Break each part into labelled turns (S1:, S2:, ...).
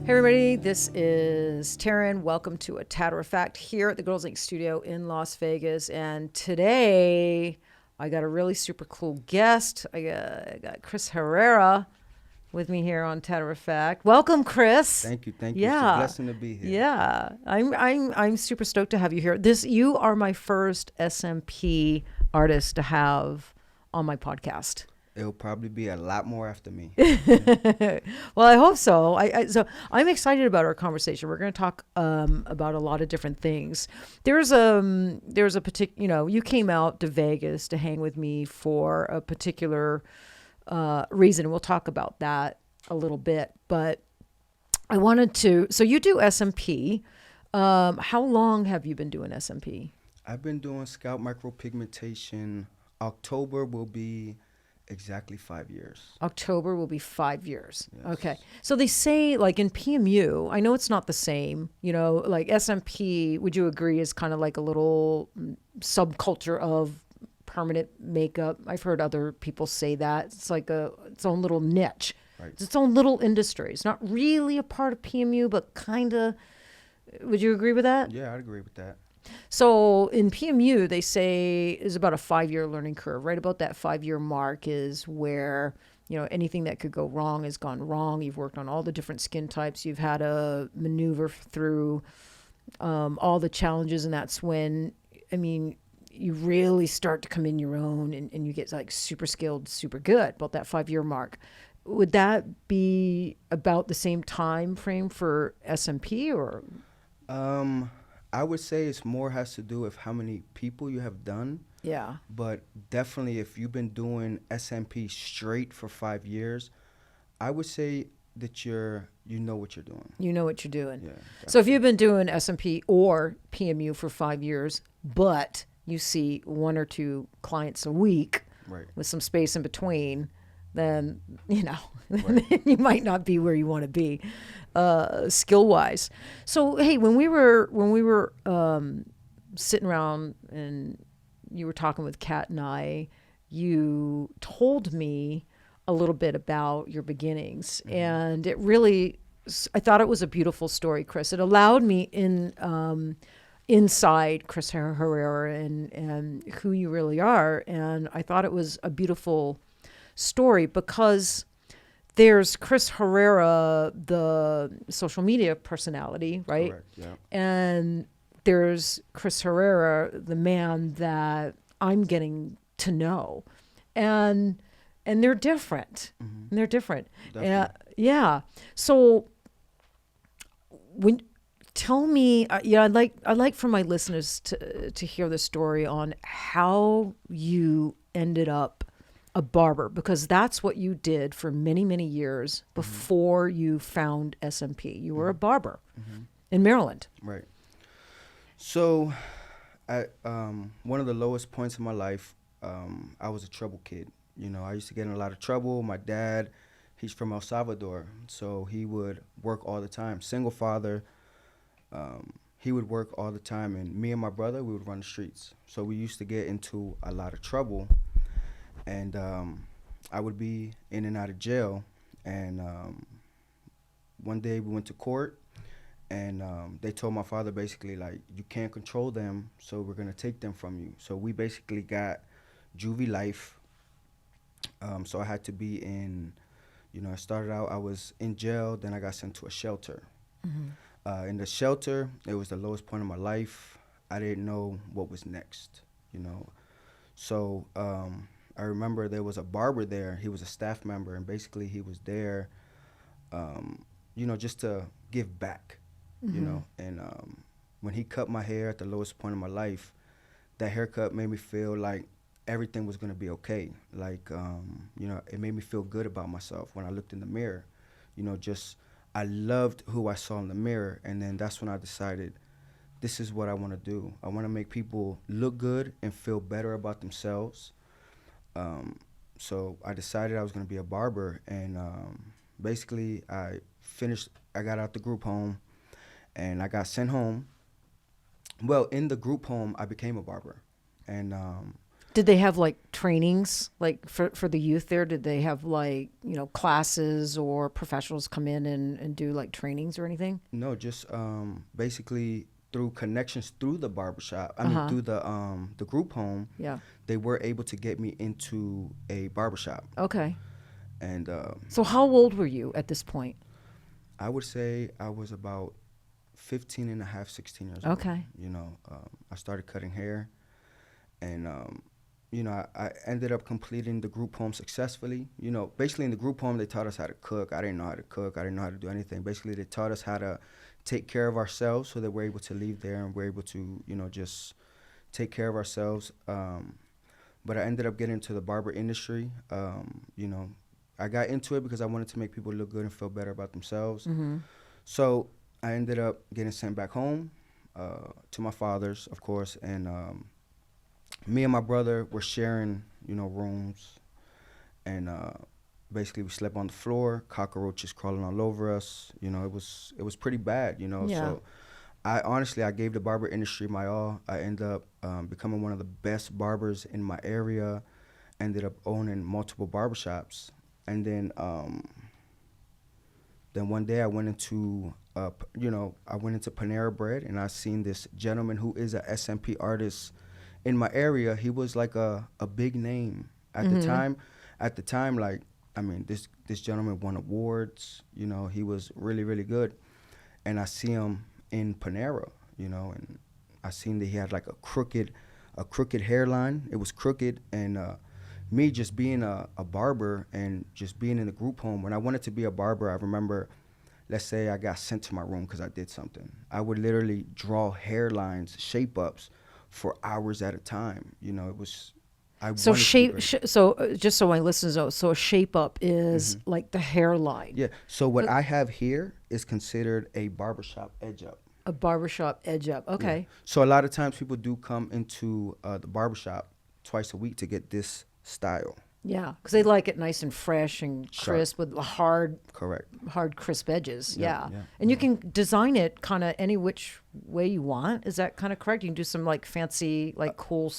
S1: Hey everybody, this is Teryn. Welcome to a Tatter-a-fact here at the Girlz Ink studio in Las Vegas. And today I got a really super cool guest. I got Chris Herrera with me here on Tatter-a-fact. Welcome, Chris.
S2: Thank you. It's a
S1: Yeah.
S2: blessing to be here.
S1: Yeah. I'm super stoked to have you here. You are my first SMP artist to have on my podcast.
S2: It'll probably be a lot more after me.
S1: Well, I hope so. So I'm excited about our conversation. We're going to talk about a lot of different things. There's a particular, you came out to Vegas to hang with me for a particular reason. We'll talk about that a little bit. But I wanted to. So you do SMP. How long have you been doing SMP?
S2: I've been doing scalp micropigmentation. October will be exactly 5 years.
S1: October will be 5 years.
S2: Yes.
S1: Okay. So they say, like in PMU, I know it's not the same, like SMP, would you agree, is kind of like a little subculture of permanent makeup? I've heard other people say that. It's like its own little niche.
S2: Right.
S1: It's its own little industry. It's not really a part of PMU, but kind of. Would you agree with that?
S2: Yeah, I'd agree with that.
S1: So in PMU, they say is about a 5-year learning curve. Right about that 5-year mark is where, anything that could go wrong has gone wrong. You've worked on all the different skin types. You've had to maneuver through all the challenges, and that's when, you really start to come in your own and you get like super skilled, super good, about that 5-year mark. Would that be about the same time frame for SMP or?
S2: I would say it's more has to do with how many people you have done.
S1: Yeah.
S2: But definitely if you've been doing SMP straight for 5 years, I would say that you know what you're doing.
S1: You know what you're doing.
S2: Yeah.
S1: So if you've been doing SMP or PMU for 5 years, but you see 1 or 2 clients a week,
S2: right,
S1: with some space in between, then,
S2: Right.
S1: you might not be where you want to be skill wise. So, hey, when we were sitting around and you were talking with Kat and I, you told me a little bit about your beginnings,
S2: Mm-hmm.
S1: and I thought it was a beautiful story, Chris. It allowed me inside Chris Herrera and who you really are, and I thought it was a beautiful story because there's Chris Herrera, the social media personality, right?
S2: Correct, yeah.
S1: And there's Chris Herrera, the man that I'm getting to know. And they're different.
S2: Mm-hmm.
S1: They're different.
S2: Definitely.
S1: Yeah. So tell me, I'd like for my listeners to hear the story on how you ended up a barber, because that's what you did for many, many years before you found SMP. You were a barber in Maryland.
S2: Right. So at one of the lowest points in my life, I was a trouble kid. I used to get in a lot of trouble. My dad, he's from El Salvador, so he would work all the time. Single father, he would work all the time, and me and my brother, we would run the streets. So we used to get into a lot of trouble, and I would be in and out of jail. And one day we went to court, and they told my father basically, like, you can't control them, so we're going to take them from you. So we basically got juvie life. So I had to be in, I started out, I was in jail, then I got sent to a shelter. In the shelter, it was the lowest point of my life. I didn't know what was next, So I remember there was a barber there. He was a staff member, and basically he was there, just to give back, And when he cut my hair at the lowest point of my life, that haircut made me feel like everything was going to be okay. Like, it made me feel good about myself when I looked in the mirror. I loved who I saw in the mirror, and then that's when I decided this is what I want to do. I want to make people look good and feel better about themselves. So I decided I was going to be a barber, and basically I got out the group home, and I got sent home. Well, in the group home, I became a barber. And
S1: Did they have like trainings like for the youth there? Did they have like, classes or professionals come in and do like trainings or anything?
S2: No, just basically through connections through the barbershop. I mean, through the group home.
S1: Yeah.
S2: They were able to get me into a barbershop.
S1: Okay.
S2: And
S1: so how old were you at this point?
S2: I would say I was about 15 and a half, 16 years old.
S1: Okay.
S2: I started cutting hair, and I ended up completing the group home successfully. Basically in the group home, they taught us how to cook. I didn't know how to cook. I didn't know how to do anything. Basically, they taught us how to take care of ourselves so that we're able to leave there and we're able to, just take care of ourselves. But I ended up getting into the barber industry. I got into it because I wanted to make people look good and feel better about themselves.
S1: Mm-hmm.
S2: So I ended up getting sent back home to my father's, of course, and me and my brother were sharing, rooms, and basically we slept on the floor, cockroaches crawling all over us. It was pretty bad,
S1: Yeah.
S2: So I gave the barber industry my all. I ended up becoming one of the best barbers in my area, ended up owning multiple barbershops. And then one day I went into Panera Bread, and I seen this gentleman who is a SMP artist in my area. He was like a big name at the time. At the time, like, I mean, this gentleman won awards. He was really, really good. And I see him in Panera, and I seen that he had like a crooked hairline. It was crooked, and me just being a barber and just being in the group home, when I wanted to be a barber, I remember, let's say I got sent to my room because I did something. I would literally draw hairlines, shape-ups for hours at a time. It was...
S1: So just so my listeners know, so a shape-up is like the hairline.
S2: Yeah. So what I have here is considered a barbershop edge-up.
S1: A barbershop edge-up. Okay.
S2: Yeah. So a lot of times people do come into the barbershop twice a week to get this style.
S1: Yeah, because they like it nice and fresh and crisp with hard, crisp edges. Yeah. And you can design it kind of any which way you want. Is that kind of correct? You can do some like fancy, like cool,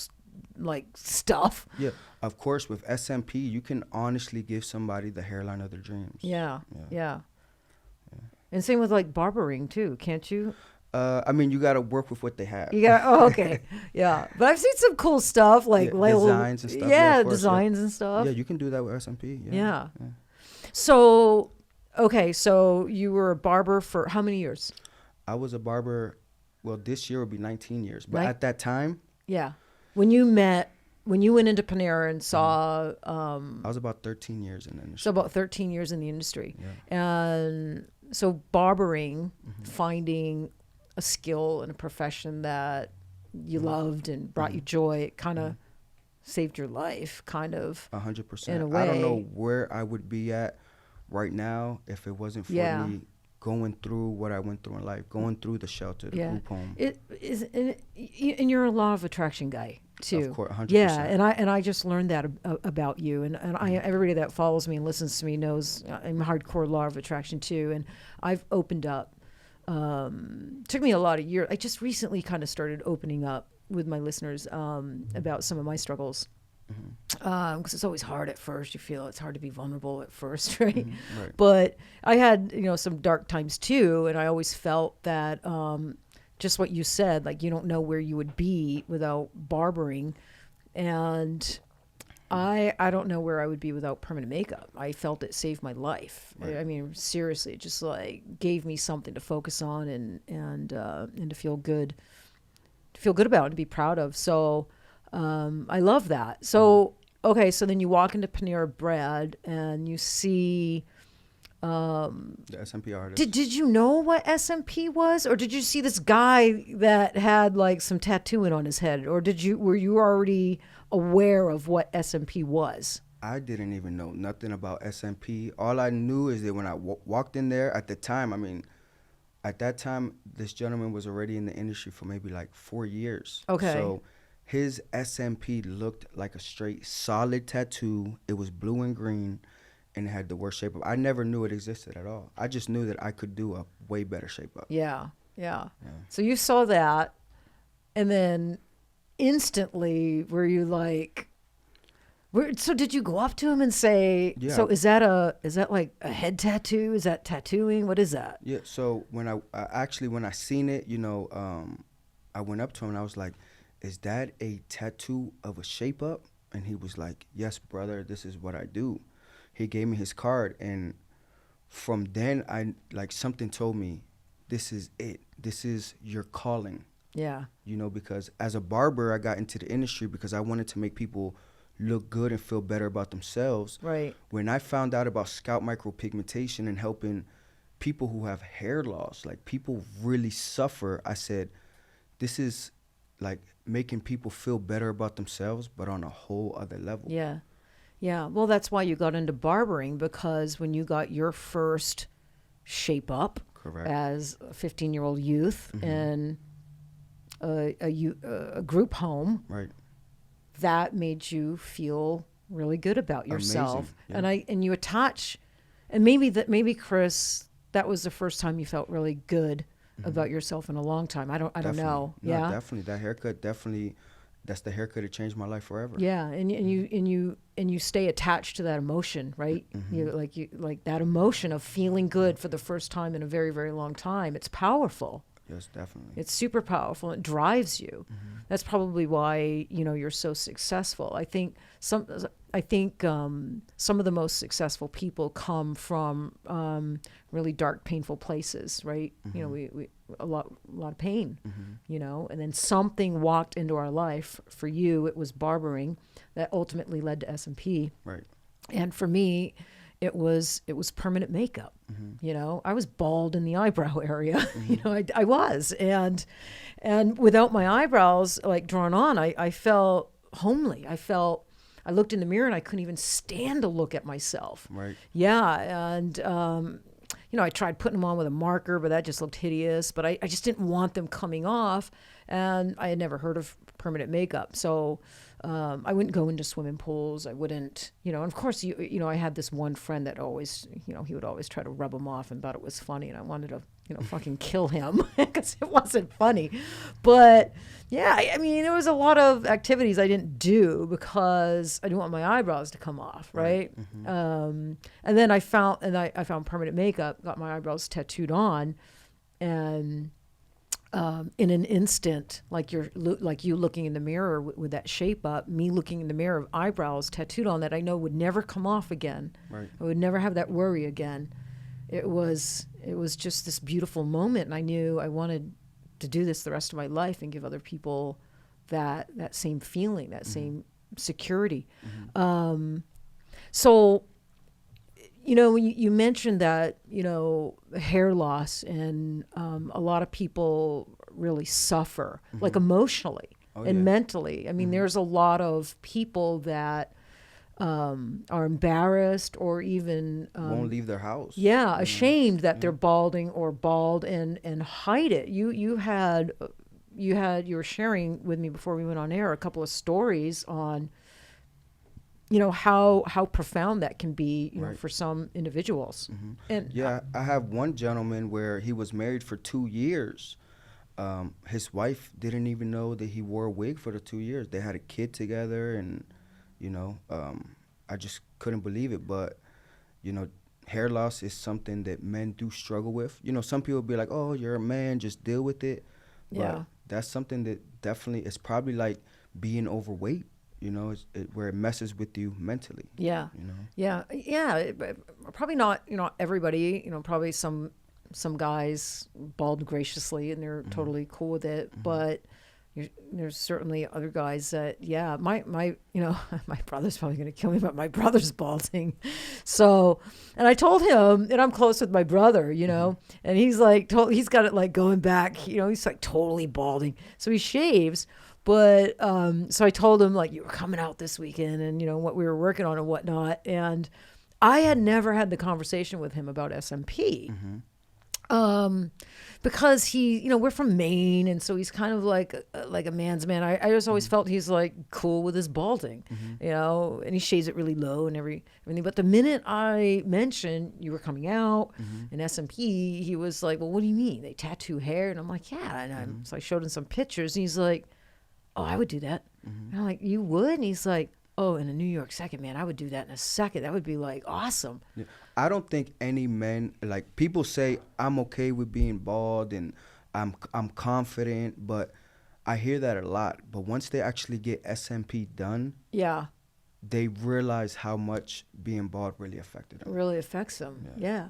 S1: like stuff.
S2: Yeah, of course. With SMP, you can honestly give somebody the hairline of their dreams.
S1: Yeah. And same with like barbering too, can't you?
S2: I mean, you got to work with what they have.
S1: You got okay, yeah. But I've seen some cool stuff like
S2: designs and stuff.
S1: Yeah, designs and stuff.
S2: Yeah, you can do that with SMP.
S1: Yeah. So, okay, so you were a barber for how many years?
S2: I was a barber. Well, this year would be 19 years, but at that time.
S1: Yeah, when you went into Panera and saw.
S2: I was about 13 years in the industry.
S1: So about 13 years in the industry,
S2: yeah.
S1: And so barbering, finding a skill and a profession that you loved and brought you joy, it kind of saved your life, kind of
S2: 100%.
S1: in a way.
S2: I don't know where I would be at right now if it wasn't for me going through what I went through in life, going through the shelter, the group home.
S1: It is, and you're a law of attraction guy too.
S2: Of course, 100%.
S1: Yeah, and I just learned that about you, and everybody that follows me and listens to me knows I'm hardcore law of attraction too, and I've opened up. Took me a lot of years. I just recently kind of started opening up with my listeners about some of my struggles. Because it's always hard at first. You feel it's hard to be vulnerable at first, right?
S2: Right.
S1: But I had, some dark times too, and I always felt that just what you said, like you don't know where you would be without barbering, and I don't know where I would be without permanent makeup. I felt it saved my life.
S2: Right.
S1: I mean, seriously, it just like gave me something to focus on and to feel good about and be proud of. So I love that. So okay, so then you walk into Panera Bread and you see
S2: the SMP artist.
S1: Did you know what SMP was, or did you see this guy that had like some tattooing on his head, or were you already aware of what SMP was?
S2: I didn't even know nothing about SMP. All I knew is that when I walked in there at the time, I mean, at that time, this gentleman was already in the industry for maybe like 4 years.
S1: Okay.
S2: So his SMP looked like a straight solid tattoo. It was blue and green, and it had the worst shape up. I never knew it existed at all. I just knew that I could do a way better shape up.
S1: Yeah. So you saw that, and then instantly were you like, So did you go up to him and say,
S2: Yeah.
S1: so is that like a head tattoo? Is that tattooing? What is that?
S2: Yeah. So when when I seen it, I went up to him and I was like, "Is that a tattoo of a shape up?" And he was like, "Yes, brother. This is what I do." He gave me his card, and from then I like something told me, "This is it. This is your calling."
S1: Yeah.
S2: Because as a barber, I got into the industry because I wanted to make people look good and feel better about themselves.
S1: Right.
S2: When I found out about scalp micropigmentation and helping people who have hair loss, like people really suffer, I said, this is like making people feel better about themselves, but on a whole other level.
S1: Yeah. Yeah. Well, that's why you got into barbering, because when you got your first shape up
S2: Correct.
S1: as a 15-year-old youth in a group home,
S2: Right.
S1: that made you feel really good about yourself.
S2: Amazing. Yeah.
S1: And you attach, and maybe Chris, that was the first time you felt really good about yourself in a long time. I don't know.
S2: No,
S1: Yeah.
S2: definitely. That haircut that's the haircut that changed my life forever.
S1: Yeah, and you stay attached to that emotion, right? You like that emotion of feeling good for the first time in a very, very long time. It's powerful.
S2: Yes, definitely.
S1: It's super powerful. It drives you. That's probably why you're so successful. I think some of the most successful people come from really dark, painful places, right? We a lot of pain, and then something walked into our life. For you, it was barbering that ultimately led to SMP.
S2: Right.
S1: And for me, it was permanent makeup. I was bald in the eyebrow area. I was, and without my eyebrows like drawn on, I felt homely. I looked in the mirror and I couldn't even stand to look at myself.
S2: Right.
S1: Yeah, and I tried putting them on with a marker, but that just looked hideous. But I just didn't want them coming off, and I had never heard of permanent makeup, so I wouldn't go into swimming pools. I wouldn't, and of course, I had this one friend that always, he would always try to rub them off and thought it was funny, and I wanted to, fucking kill him because it wasn't funny. But yeah, I mean, there was a lot of activities I didn't do because I didn't want my eyebrows to come off, right? And then I found permanent makeup, got my eyebrows tattooed on, and in an instant, like you looking in the mirror with that shape up, me looking in the mirror of eyebrows tattooed on that I know would never come off again.
S2: Right.
S1: I would never have that worry again. It was just this beautiful moment, and I knew I wanted to do this the rest of my life and give other people that same feeling, that same security. So, when you mentioned that, hair loss, and a lot of people really suffer, like emotionally and mentally. I mean, there's a lot of people that are embarrassed or even
S2: won't leave their house.
S1: Yeah, ashamed that they're balding or bald and hide it. You were sharing with me before we went on air a couple of stories on how profound that can be for some individuals. And
S2: yeah, I have one gentleman where he was married for 2 years. His wife didn't even know that he wore a wig for the 2 years. They had a kid together, and I just couldn't believe it. But hair loss is something that men do struggle with. Some people be like, "Oh, you're a man, just deal with it." But that's something that definitely is probably like being overweight. Where it messes with you mentally.
S1: Yeah. Yeah. Probably not, everybody, probably some guys bald graciously and they're totally cool with it. But there's certainly other guys that, my my brother's probably going to kill me, but my brother's balding. So, and I told him, and I'm close with my brother, and he's like, he's got it like going back, he's like totally balding. So he shaves. But so I told him, like, you were coming out this weekend and, what we were working on and whatnot. And I had never had the conversation with him about SMP. Because he, we're from Maine. And so he's kind of like a man's man. I just always felt he's like cool with his balding, and he shaves it really low and everything. But the minute I mentioned you were coming out in SMP, he was like, well, what do you mean? They tattoo hair? And I'm like, yeah. And so I showed him some pictures and he's like, oh, I would do that. And I'm like, you would? And he's like, Oh, in a New York second, man, I would do that in a second. That would be like awesome.
S2: Yeah. I don't think any men, like, people say I'm okay with being bald and I'm confident, but I hear that a lot. But once they actually get SMP done,
S1: Yeah.
S2: they realize how much being bald really affected
S1: It
S2: them.
S1: really affects them. Yeah.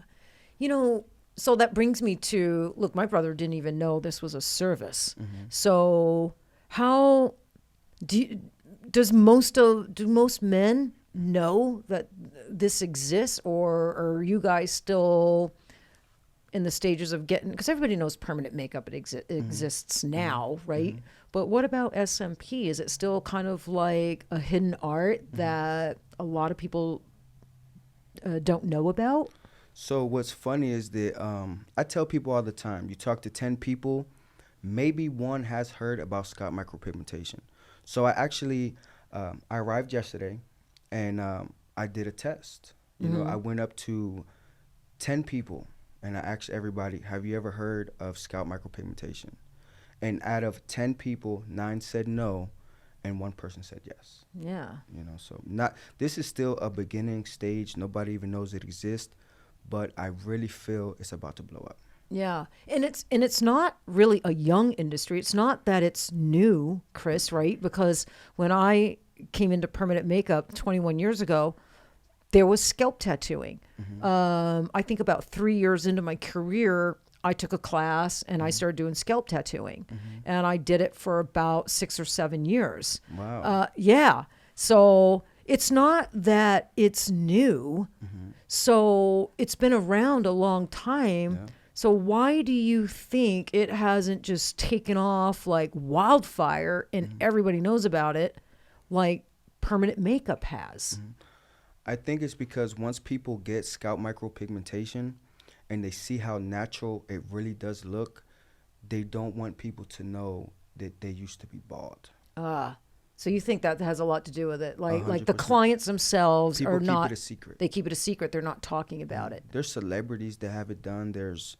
S1: You know, so that brings me to, look, my brother didn't even know this was a service. So how do most men know that this exists, or are you guys still in the stages of getting, because everybody knows permanent makeup exists now, right? But what about SMP? Is it still kind of like a hidden art that a lot of people don't know about?
S2: So what's funny is that I tell people all the time, you talk to 10 people, maybe one has heard about scalp micropigmentation. So I actually, I arrived yesterday and I did a test. You know, I went up to 10 people and I asked everybody, have you ever heard of scalp micropigmentation? And out of 10 people, 9 said no, and 1 person said yes.
S1: Yeah.
S2: You know, so this is still a beginning stage. Nobody even knows it exists, but I really feel it's about to blow up.
S1: Yeah. And it's not really a young industry. It's not that it's new, Chris, right? Because when I came into permanent makeup 21 years ago, there was scalp tattooing. I think about 3 years into my career, I took a class and I started doing scalp tattooing. And I did it for about 6 or 7 years.
S2: Wow.
S1: Yeah. So it's not that it's new. So it's been around a long time.
S2: Yeah.
S1: So why do you think it hasn't just taken off like wildfire and everybody knows about it like permanent makeup has?
S2: I think it's because once people get scalp micropigmentation and they see how natural it really does look, they don't want people to know that they used to be bald.
S1: So you think that has a lot to do with it? Like the
S2: 100%.
S1: clients themselves
S2: People
S1: are
S2: keep
S1: not.
S2: it a secret.
S1: They keep it a secret. They're not talking about it.
S2: There's celebrities that have it done. There's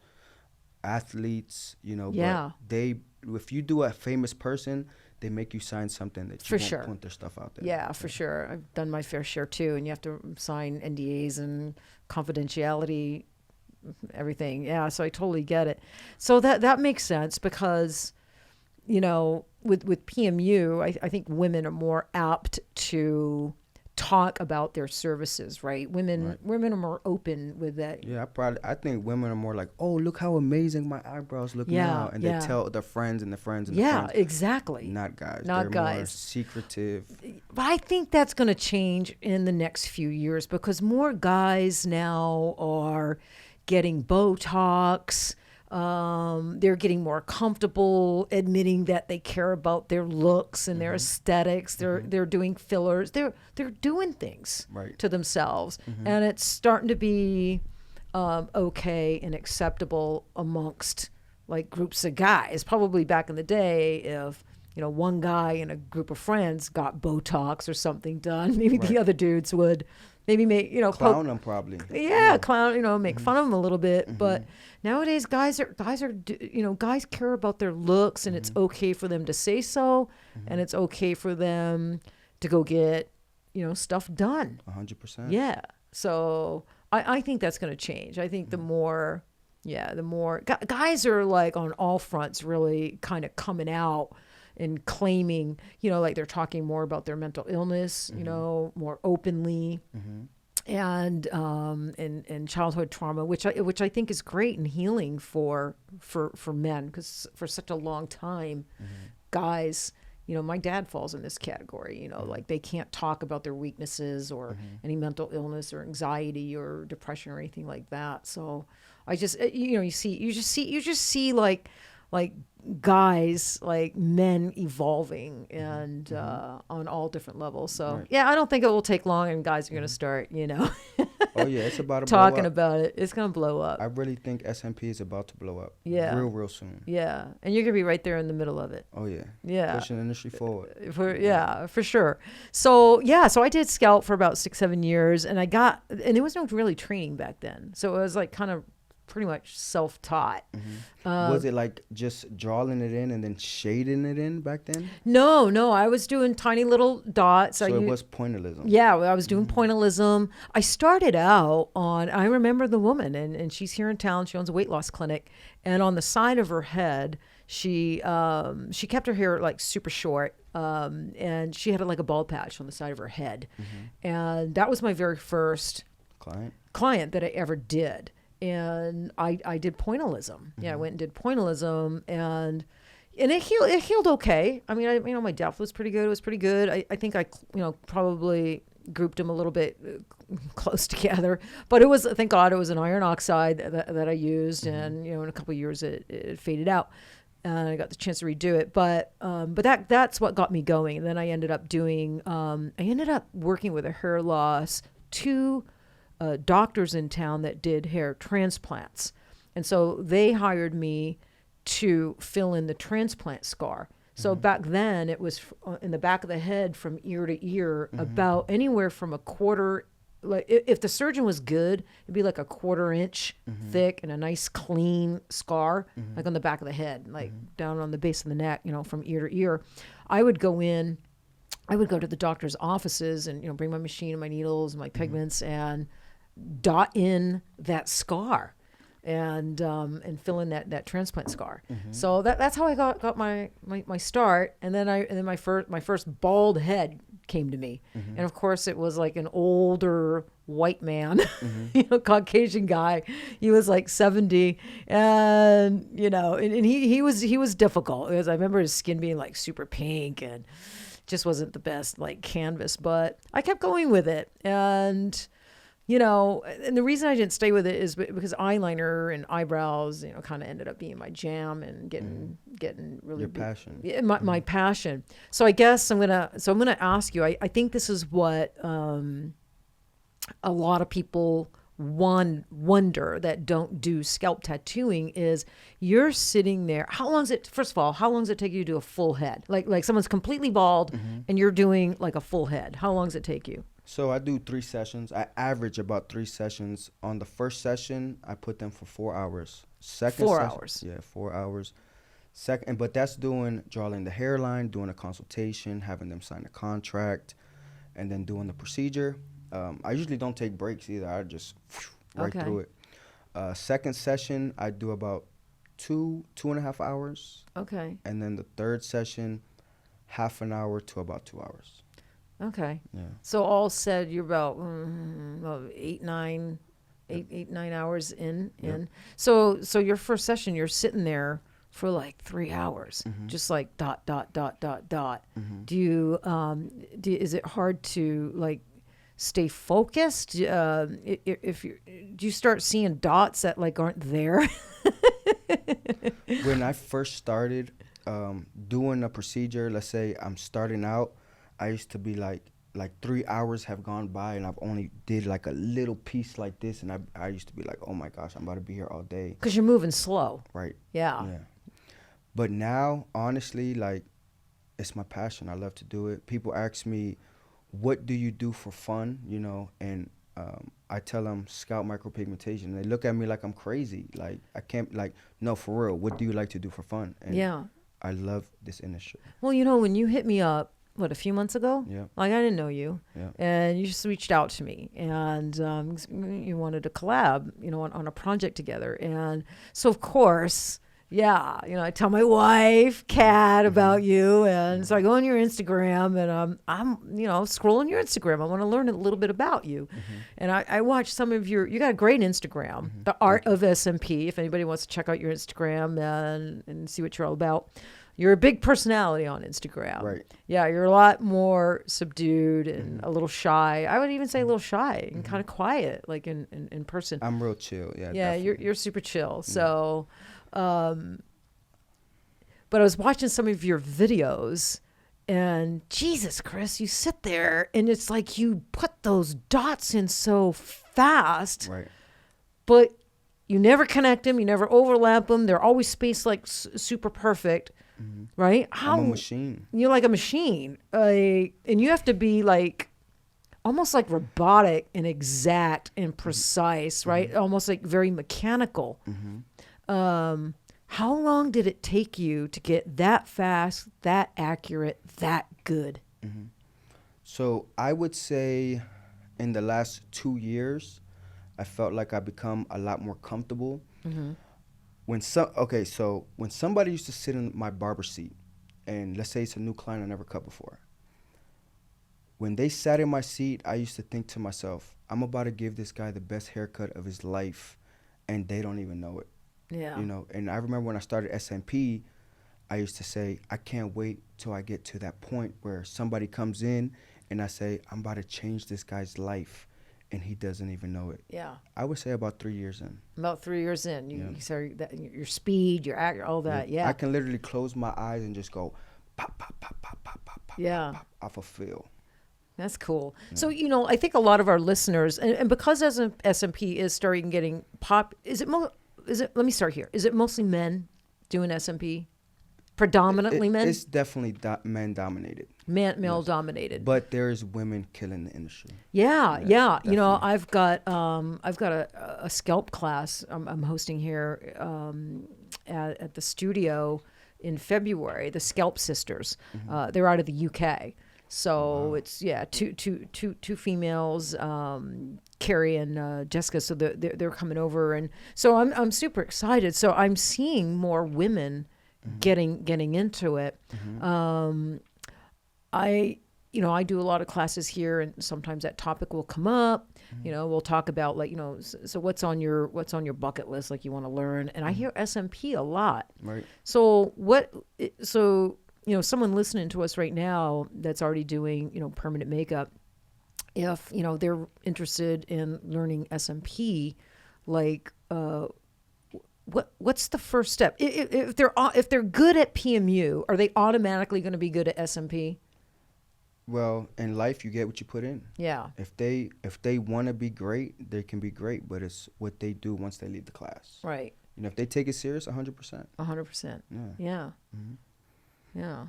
S2: athletes, you know.
S1: Yeah.
S2: But if you do a famous person, they make you sign something that you
S1: For
S2: won't
S1: sure.
S2: put their stuff out there.
S1: Yeah, for sure. I've done my fair share too, and you have to sign NDAs and confidentiality, everything. Yeah, so I totally get it. So that makes sense because, you know, with PMU, I think women are more apt to talk about their services, right? Women are more open with that.
S2: Yeah, I think women are more like, oh, look how amazing my eyebrows look now, and they tell their friends and their friends and their friends.
S1: Exactly.
S2: Not guys.
S1: Not
S2: They're
S1: guys.
S2: more secretive.
S1: But I think that's going to change in the next few years because more guys now are getting Botox. They're getting more comfortable admitting that they care about their looks and their aesthetics. They're doing fillers. They're doing things to themselves, and it's starting to be okay and acceptable amongst like groups of guys. Probably back in the day, if you know one guy in a group of friends got Botox or something done, maybe the other dudes would. Maybe make
S2: clown them probably.
S1: Yeah, clown. Make fun of them a little bit. But nowadays, guys care about their looks, and it's okay for them to say so, and it's okay for them to go get stuff done.
S2: 100%.
S1: Yeah. So I think that's going to change. I think the more guys are like on all fronts, really kind of coming out and claiming, like they're talking more about their mental illness, more openly, and childhood trauma, which I think is great and healing for men, because for such a long time, guys, my dad falls in this category, like they can't talk about their weaknesses or any mental illness or anxiety or depression or anything like that. So I just, you just see like guys, like men evolving and on all different levels. So I don't think it will take long and guys are going to start,
S2: Oh yeah, it's about to
S1: talking
S2: blow up.
S1: about it. It's going to blow up.
S2: I really think SMP is about to blow up.
S1: Yeah.
S2: Real soon.
S1: Yeah. And you're going to be right there in the middle of it.
S2: Oh yeah.
S1: Yeah.
S2: Pushing the industry forward.
S1: For sure. So so I did scalp for about 6-7 years, and there was no really training back then. So it was like kind of pretty much self-taught.
S2: Was it like just drawing it in and then shading it in back then?
S1: No, I was doing tiny little dots.
S2: So it was pointillism.
S1: Yeah, I was doing pointillism. I started out I remember the woman, and she's here in town. She owns a weight loss clinic. And on the side of her head, she kept her hair like super short. And she had like a bald patch on the side of her head. And that was my very first client that I ever did. And I did pointillism. Yeah, I went and did pointillism, and it healed okay. I mean, my depth was pretty good. It was pretty good. I think I probably grouped them a little bit close together, but it was, thank God, it was an iron oxide that I used, and in a couple of years it faded out, and I got the chance to redo it. But that's what got me going. And then I ended up working with a hair loss doctors in town that did hair transplants. And so they hired me to fill in the transplant scar. So back then it was in the back of the head from ear to ear, about anywhere from a quarter, like if the surgeon was good, it'd be like a 1/4 inch thick and a nice clean scar, like on the back of the head, like down on the base of the neck, from ear to ear. I would go to the doctor's offices and, bring my machine and my needles and my pigments and dot in that scar and fill in that transplant scar. So that's how I got my start. And then my first bald head came to me. And of course it was like an older white man, Caucasian guy. He was like 70, and and he was difficult, because I remember his skin being like super pink and just wasn't the best like canvas, but I kept going with it. And and the reason I didn't stay with it is because eyeliner and eyebrows, kind of ended up being my jam and getting really
S2: your passion.
S1: Yeah, my passion. So I guess I'm gonna ask you. I think this is what a lot of people wonder that don't do scalp tattooing is, you're sitting there. First of all, how long does it take you to do a full head? Like someone's completely bald and you're doing like a full head. How long does it take you?
S2: So I do 3 sessions. I average about 3 sessions. On the first session, I put them for 4 hours.
S1: 4 hours.
S2: Yeah, 4 hours. But that's drawing the hairline, doing a consultation, having them sign a contract, and then doing the procedure. I usually don't take breaks either. I just right through it. Second session, I do about 2.5 hours.
S1: Okay.
S2: And then the third session, half an hour to about 2 hours.
S1: Okay.
S2: Yeah.
S1: So all said, you're about 8, 9 hours in. So your first session, you're sitting there for like 3 hours, just like dot. Do you is it hard to like stay focused? Do you start seeing dots that like aren't there?
S2: When I first started doing a procedure, let's say I'm starting out, I used to be like 3 hours have gone by and I've only did like a little piece like this, and I used to be like, oh my gosh, I'm about to be here all day.
S1: Because you're moving slow.
S2: Right.
S1: Yeah.
S2: But now, honestly, like, it's my passion. I love to do it. People ask me, what do you do for fun, and I tell them scalp micropigmentation. They look at me like I'm crazy. Like, I can't, like, no, for real, what do you like to do for fun? And I love this industry. Well,
S1: when you hit me up, a few months ago?
S2: Yeah.
S1: Like, I didn't know you.
S2: Yeah.
S1: And you just reached out to me, and you wanted to collab, on a project together. And so, of course, I tell my wife, Kat, about you. And so I go on your Instagram, and I'm scrolling your Instagram. I want to learn a little bit about you. And I watch some of you got a great Instagram, the Art of SMP, if anybody wants to check out your Instagram and see what you're all about. You're a big personality on Instagram.
S2: Right.
S1: Yeah, you're a lot more subdued and a little shy. I would even say a little shy and kind of quiet, like in person.
S2: I'm real chill. Yeah.
S1: Yeah,
S2: definitely.
S1: you're super chill. So, but I was watching some of your videos, and Jesus, Chris, you sit there and it's like you put those dots in so fast.
S2: Right.
S1: But you never connect them. You never overlap them. They're always spaced like super perfect. Right?
S2: I'm a machine.
S1: You're like a machine. And you have to be like almost like robotic and exact and precise, right? Almost like very mechanical. How long did it take you to get that fast, that accurate, that good?
S2: So I would say in the last 2 years, I felt like I become a lot more comfortable. So when somebody used to sit in my barber seat, and let's say it's a new client I never cut before, when they sat in my seat, I used to think to myself, I'm about to give this guy the best haircut of his life, and they don't even know it.
S1: Yeah.
S2: You know, and I remember when I started SMP, I used to say, I can't wait till I get to that point where somebody comes in and I say, I'm about to change this guy's life, and he doesn't even know it.
S1: Yeah.
S2: I would say about 3 years in.
S1: About 3 years in,
S2: Yeah.
S1: you start your speed, your act, all that. Yeah.
S2: I can literally close my eyes and just go pop, pop, pop, pop, pop, pop, pop,
S1: Yeah.
S2: pop, off a feel.
S1: That's cool. So, I think a lot of our listeners, and because as SMP is starting getting pop, let me start here. Is it mostly men doing SMP? Predominantly men?
S2: It's definitely men dominated.
S1: Male dominated.
S2: But there's women killing the industry.
S1: Yeah.
S2: Definitely.
S1: I've got a scalp class I'm hosting here at the studio in February. The Scalp Sisters. They're out of the UK. So it's two females, Carrie and Jessica. So they're coming over, and so I'm super excited. So I'm seeing more women getting into it. I do a lot of classes here, and sometimes that topic will come up. We'll talk about so what's on your bucket list, like you want to learn, and I hear SMP a lot.
S2: Right.
S1: So someone listening to us right now that's already doing, permanent makeup, if, they're interested in learning SMP, like, what's the first step? If they're good at PMU, are they automatically going to be good at SMP?
S2: Well, in life, you get what you put in.
S1: Yeah.
S2: If they want to be great, they can be great, but it's what they do once they leave the class.
S1: Right.
S2: If they take it serious, 100%.
S1: 100%.
S2: Yeah.
S1: Yeah. Yeah.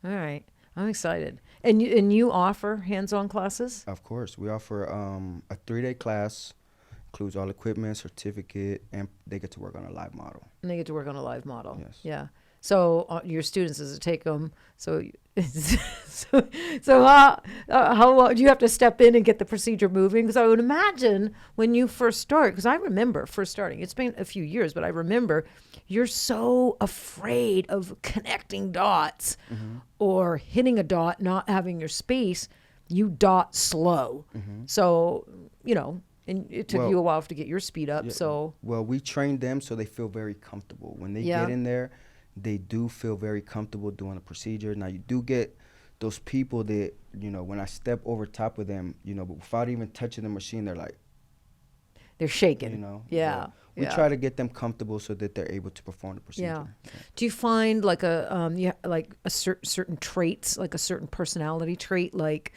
S1: All right. I'm excited. And you offer hands-on classes?
S2: Of course. We offer a 3-day class, includes all equipment, certificate, and they get to work on a live model.
S1: And they get to work on a live model.
S2: Yes.
S1: Yeah. So your students, does it take them? So how long do you have to step in and get the procedure moving? Because I would imagine when you first start, because I remember first starting, it's been a few years, but I remember you're so afraid of connecting dots or hitting a dot, not having your space. You dot slow. So, and it took you a while to get your speed up.
S2: Yeah. Well, we train them so they feel very comfortable. When they get in there, they do feel very comfortable doing the procedure. Now, you do get those people that, when I step over top of them, but without even touching the machine, they're like,
S1: they're shaking. Yeah.
S2: We try to get them comfortable so that they're able to perform the procedure.
S1: Yeah. Do you find like certain traits, like a certain personality trait, like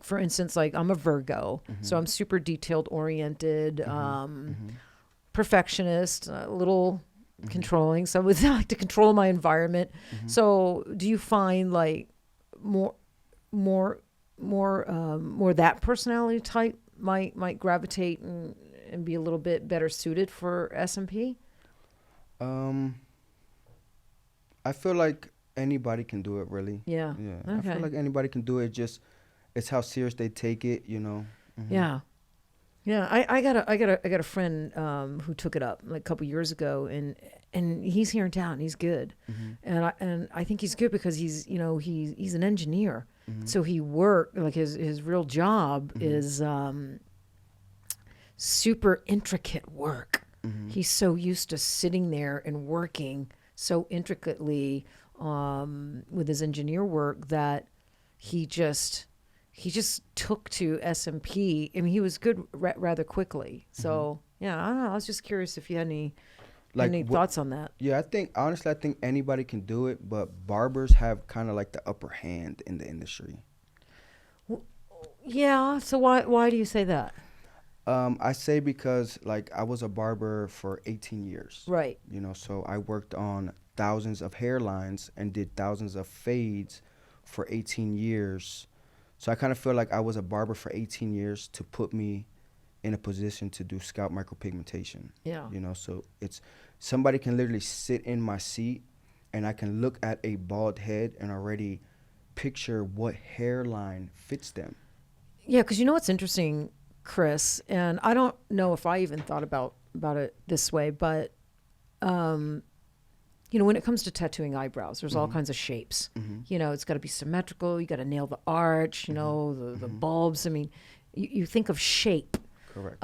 S1: for instance, like I'm a Virgo, so I'm super detailed oriented, perfectionist, a little controlling. So I would like to control my environment. So do you find like more that personality type might gravitate and be a little bit better suited for SMP?
S2: I feel like anybody can do it, really.
S1: Yeah.
S2: Okay. I feel like anybody can do it. Just it's how serious they take it,
S1: Yeah. Yeah, I got a friend who took it up like a couple years ago, and he's here in town. He's good, and I think he's good because he's an engineer, so he worked like his real job is super intricate work. He's so used to sitting there and working so intricately with his engineer work that he just took to SMP. I mean, he was good rather quickly. So, yeah, I don't know. I was just curious if you had any thoughts on that.
S2: Yeah, I think anybody can do it, but barbers have kind of like the upper hand in the industry.
S1: Yeah, so why do you say that?
S2: I say because, like, I was a barber for 18 years.
S1: Right.
S2: So I worked on thousands of hairlines and did thousands of fades for 18 years. So I kind of feel like I was a barber for 18 years to put me in a position to do scalp micropigmentation.
S1: Yeah.
S2: You know, so it's somebody can literally sit in my seat and I can look at a bald head and already picture what hairline fits them.
S1: Yeah, because you know what's interesting, Chris, and I don't know if I even thought about it this way, but you know, when it comes to tattooing eyebrows, there's all kinds of shapes. You know, it's got to be symmetrical. You got to nail the arch. You know, the bulbs. I mean, you think of shape.
S2: Correct.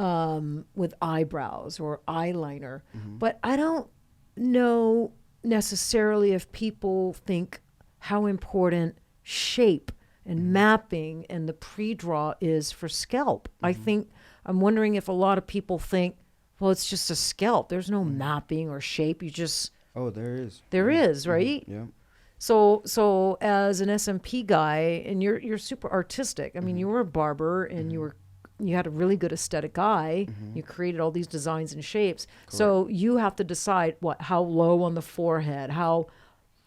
S1: With eyebrows or eyeliner, but I don't know necessarily if people think how important shape and mapping and the pre-draw is for scalp. I'm wondering if a lot of people think, well, it's just a scalp. There's no mapping or shape. You just...
S2: Oh, there is.
S1: There is, right?
S2: Yeah.
S1: So as an SMP guy, and you're super artistic. I mean, you were a barber and you had a really good aesthetic eye. You created all these designs and shapes.
S2: Correct. So
S1: you have to decide how low on the forehead, how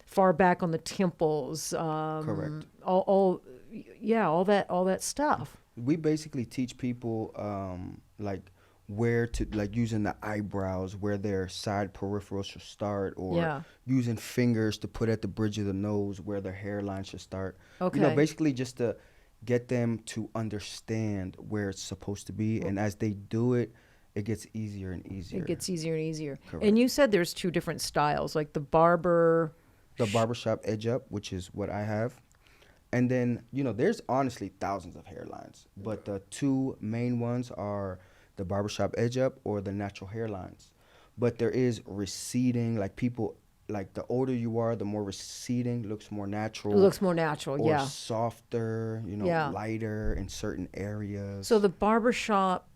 S1: far back on the temples.
S2: Correct.
S1: All that stuff.
S2: We basically teach people like where to, like, using the eyebrows, where their side peripherals should start, or using fingers to put at the bridge of the nose where their hairline should start.
S1: Okay.
S2: You know, basically just to get them to understand where it's supposed to be. And as they do it, it gets easier and easier.
S1: It gets easier and easier.
S2: Correct.
S1: And you said there's two different styles, like the
S2: barbershop edge up, which is what I have. And then, you know, there's honestly thousands of hairlines, but the two main ones are the barbershop edge up or the natural hairlines. But there is receding, like people, like the older you are, the more receding, looks more natural.
S1: It looks more natural,
S2: or
S1: yeah.
S2: softer, you know, lighter in certain areas.
S1: So the barbershop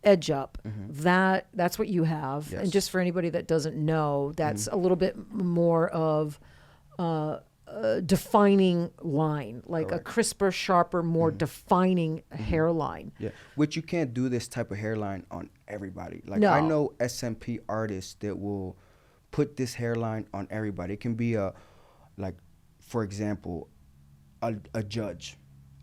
S1: edge up, that's what you have.
S2: Yes.
S1: And just for anybody that doesn't know, that's a little bit more of defining line, like
S2: Correct.
S1: a crisper, sharper, more defining hairline.
S2: Yeah, which you can't do this type of hairline on everybody. Like
S1: No.
S2: I know SMP artists that will put this hairline on everybody. It can be like, for example, a judge,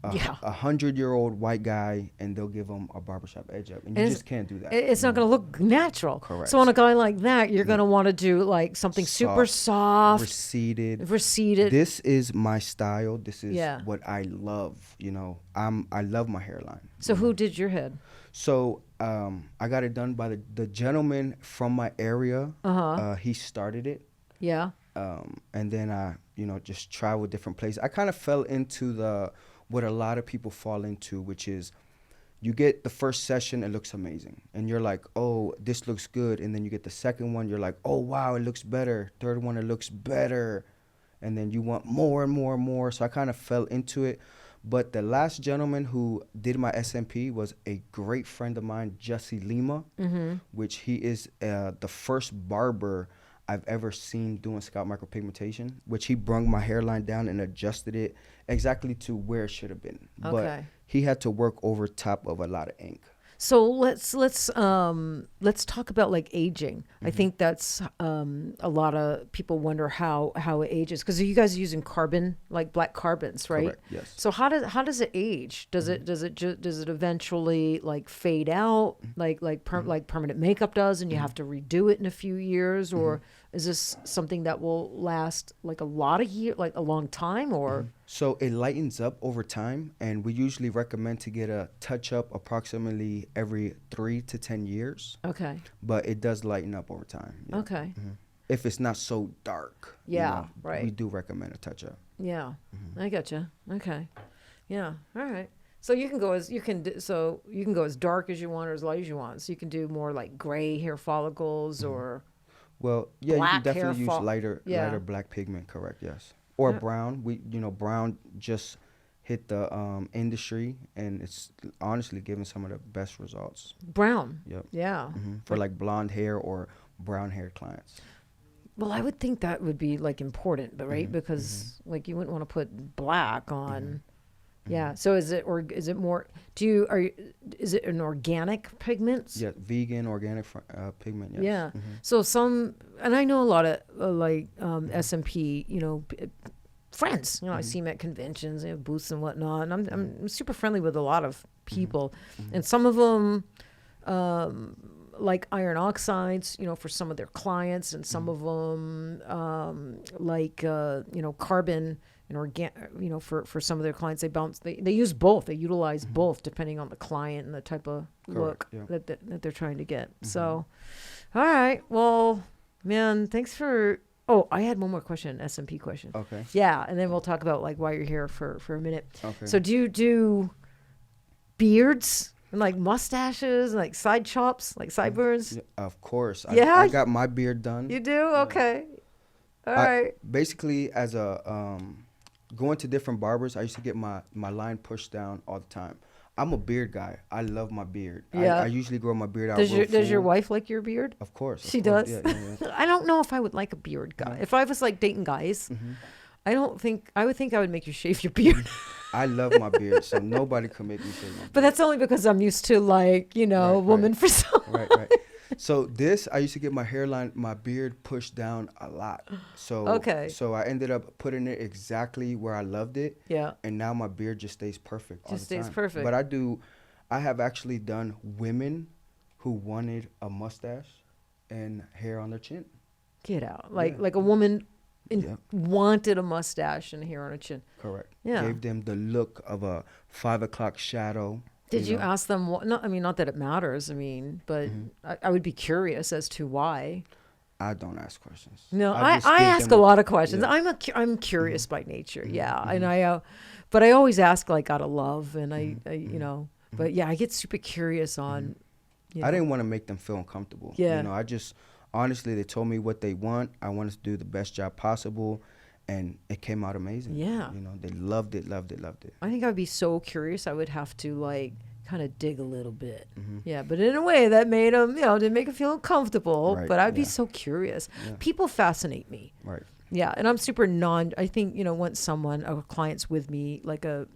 S2: a 100-year-old white guy, and they'll give him a barbershop edge up, and you just can't do that.
S1: It's not going to look natural.
S2: Correct.
S1: So on a guy like that, you're going to want to do like something super soft,
S2: receded. This is my style. This is what I love. You know, I love my hairline.
S1: So who did your head?
S2: So I got it done by the gentleman from my area. He started it.
S1: Yeah.
S2: And then I, you know, just traveled different places. I kind of fell into what a lot of people fall into, which is you get the first session, it looks amazing. And you're like, oh, this looks good. And then you get the second one, you're like, oh, wow, it looks better. Third one, it looks better. And then you want more and more and more. So I kind of fell into it. But the last gentleman who did my SMP was a great friend of mine, Jesse Lima, which he is the first barber I've ever seen doing scalp micropigmentation, which he brung my hairline down and adjusted it exactly to where it should have been.
S1: Okay.
S2: But he had to work over top of a lot of ink.
S1: So let's talk about like aging. I think that's a lot of people wonder how it ages, because you guys are using carbon, like black carbons, right?
S2: Correct, yes.
S1: So how does it age? Does it eventually like fade out like permanent makeup does, and you have to redo it in a few years, or is this something that will last like a lot of years, like a long time, or?
S2: So it lightens up over time, and we usually recommend to get a touch-up approximately every 3 to 10 years.
S1: Okay.
S2: But it does lighten up over time. Yeah.
S1: Okay.
S2: If it's not so dark.
S1: Yeah, right.
S2: We do recommend a touch-up.
S1: Yeah, I gotcha. Okay. Yeah. All right. So you can go as dark as you want or as light as you want. So you can do more like gray hair follicles or.
S2: Well, yeah,
S1: black
S2: you can definitely
S1: hair
S2: use lighter black pigment. Correct. Yes. Or brown. Brown just hit the industry, and it's honestly giving some of the best results.
S1: Brown.
S2: Yep.
S1: Yeah.
S2: For like blonde hair or brown hair clients.
S1: Well, I would think that would be like important, but right, because like you wouldn't want to put black on. Yeah. So is it more? Is it an organic pigment?
S2: Yeah, vegan organic pigment. Yes.
S1: Yeah. So and I know a lot of SMP, friends. You know, I see them at conventions, they have booths and whatnot, and I'm super friendly with a lot of people, and some of them like iron oxides, you know, for some of their clients, and some of them like you know, carbon and you know, for some of their clients, they use both, they utilize both depending on the client and the type of look that they're trying to get. So, all right, well, man, thanks for. Oh, I had one more question, an SMP question.
S2: Okay.
S1: Yeah, and then we'll talk about like why you're here for a minute.
S2: Okay.
S1: So do you do beards and like mustaches and like side chops, like sideburns?
S2: Yeah, of course.
S1: Yeah?
S2: I got my beard done.
S1: You do? Okay. All right.
S2: Basically, as a going to different barbers, I used to get my line pushed down all the time. I'm a beard guy. I love my beard.
S1: Yeah.
S2: I usually grow my beard out.
S1: Does your wife like your beard?
S2: Of course.
S1: She does?
S2: Yeah.
S1: I don't know if I would like a beard guy.
S2: No.
S1: If I was like dating guys, I would think I would make you shave your beard.
S2: I love my beard, so nobody can make me shave my beard.
S1: But that's only because I'm used to like, you know,
S2: Right,
S1: woman
S2: right.
S1: for so long.
S2: Right. So I used to get my beard pushed down a lot. So
S1: Okay.
S2: So I ended up putting it exactly where I loved it.
S1: Yeah.
S2: And now my beard just stays perfect all
S1: Just
S2: the time.
S1: stays perfect.
S2: But I have actually done women who wanted a mustache and hair on their chin.
S1: Get out. Like
S2: Yeah.
S1: like a woman
S2: Yeah.
S1: wanted a mustache and hair on her chin.
S2: Correct.
S1: Yeah.
S2: Gave them the look of a 5 o'clock shadow.
S1: Did you
S2: know.
S1: ask them what? No, I mean, not that it matters. I mean, but I would be curious as to why.
S2: I don't ask questions.
S1: No,
S2: just
S1: I
S2: give
S1: ask
S2: them
S1: a lot of questions.
S2: yeah.
S1: I'm curious by nature. Yeah, and but I always ask like out of love, and I you know, but yeah, I get super curious on. You know,
S2: I didn't want to make them feel uncomfortable.
S1: Yeah.
S2: You know, I just honestly, they told me what they want. I wanted to do the best job possible, and it came out amazing.
S1: Yeah.
S2: You know, they loved it.
S1: I think I'd be so curious. I would have to like kind of dig a little bit. Yeah, but in a way that made them, you know, didn't make them feel uncomfortable.
S2: Right,
S1: But I'd be
S2: yeah.
S1: so curious.
S2: Yeah.
S1: People fascinate me.
S2: Right.
S1: Yeah, and I'm super I think, you know, once a client's with me like a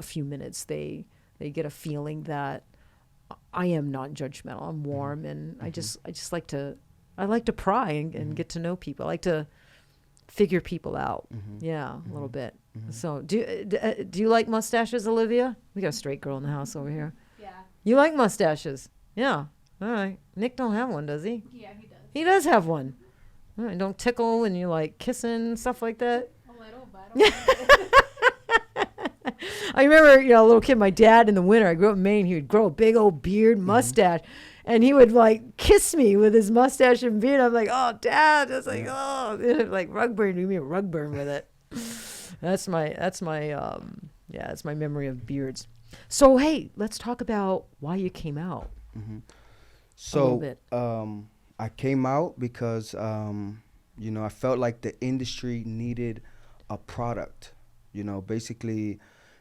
S1: few minutes, they get a feeling that I am non-judgmental. I'm warm, and I just like to pry and get to know people. I like to figure people out. Yeah, a little bit. So do you like mustaches, Olivia? We got a straight girl in the house over here.
S3: Yeah.
S1: You like mustaches? Yeah. All right. Nick don't have one, does he?
S3: Yeah, he does.
S1: He does have one. All right, don't tickle when you like kissing and stuff like that.
S3: A little, but I don't
S1: I remember, you know, a little kid, my dad in the winter, I grew up in Maine, he would grow a big old beard, mustache, and he would like kiss me with his mustache and beard. I'm like, oh, Dad. It's like, oh, like rug burn. Give me a rug burn with it. That's my memory of beards. So, hey, let's talk about why you came out.
S2: So I came out because, you know, I felt like the industry needed a product. You know, basically,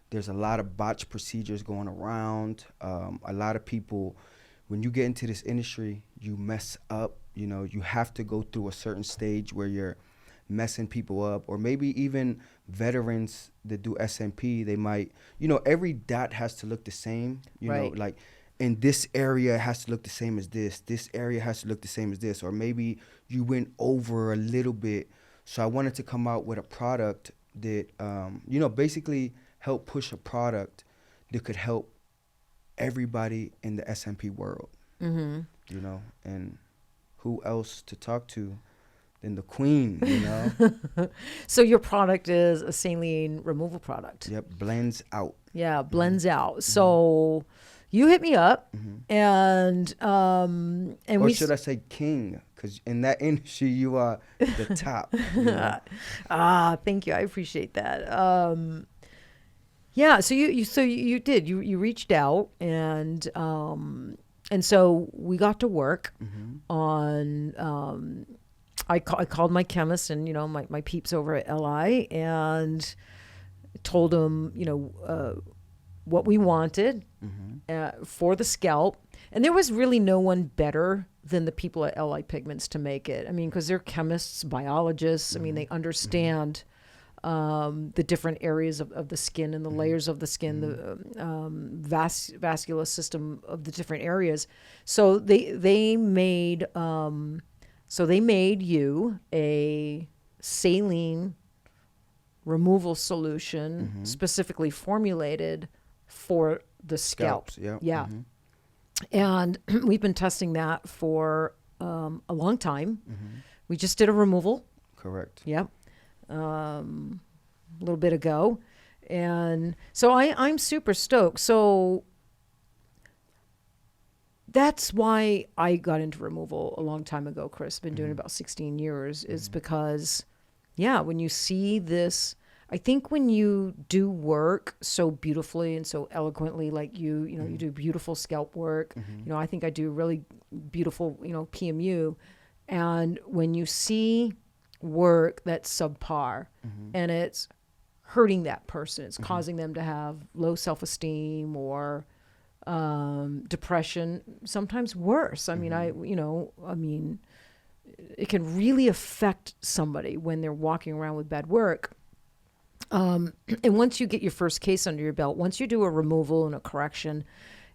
S2: there's a lot of botched procedures going around. A lot of people, when you get into this industry, you mess up. You know, you have to go through a certain stage where you're messing people up, or maybe even veterans that do SMP, they might, you know, every dot has to look the same. You know, like in this area it has to look the same as this area has to look the same as this, or maybe you went over a little bit. So I wanted to come out with a product that, you know, basically help push a product that could help everybody in the SMP world. You know, and who else to talk to than the queen, you know?
S1: So your product is a saline removal product.
S2: Yep, blends out.
S1: Yeah, blends out. So you hit me up, and
S2: Or should I say king? Because in that industry, you are the top. You know?
S1: Thank you. I appreciate that. Yeah. So you did. You reached out, and so we got to work on. I called my chemist and, you know, my peeps over at LI, and told them, you know, what we wanted for the scalp. And there was really no one better than the people at LI Pigments to make it. I mean, because they're chemists, biologists. I mean, they understand the different areas of the skin and the layers of the skin, the vascular system of the different areas. So they made you a saline removal solution specifically formulated for the scalp.
S2: Scalps, yeah.
S1: Yeah. And we've been testing that for a long time. We just did a removal.
S2: Correct.
S1: Yep. A little bit ago. And so I'm super stoked. So that's why I got into removal a long time ago, Chris. Been doing it about 16 years, is because, yeah, when you see this, I think when you do work so beautifully and so eloquently, like you do beautiful scalp work, I think I do really beautiful, PMU. And when you see work that's subpar and it's hurting that person, it's causing them to have low self-esteem or depression, sometimes worse. I mean, it can really affect somebody when they're walking around with bad work. And once you get your first case under your belt, once you do a removal and a correction,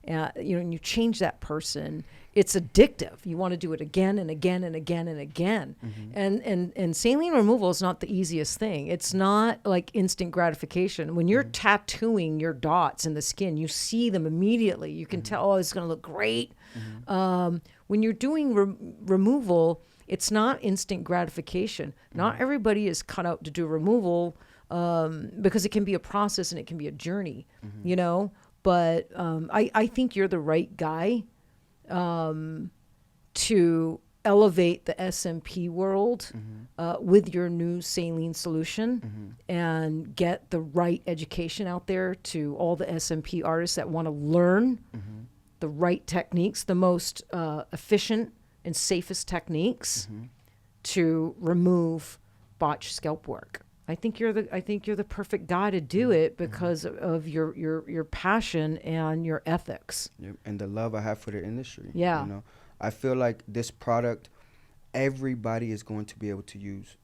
S1: and you change that person, it's addictive. You want to do it again and again and again and again. And saline removal is not the easiest thing. It's not like instant gratification. When you're tattooing your dots in the skin, you see them immediately. You can tell, it's going to look great. When you're doing removal, it's not instant gratification. Not everybody is cut out to do removal because it can be a process and it can be a journey, But I think you're the right guy to elevate the SMP world with your new saline solution and get the right education out there to all the SMP artists that want to learn the right techniques, the most efficient and safest techniques to remove botched scalp work. I think you're the perfect guy to do it because of your passion and your ethics.
S2: Yep. And the love I have for the industry.
S1: Yeah.
S2: I feel like this product, everybody is going to be able to use.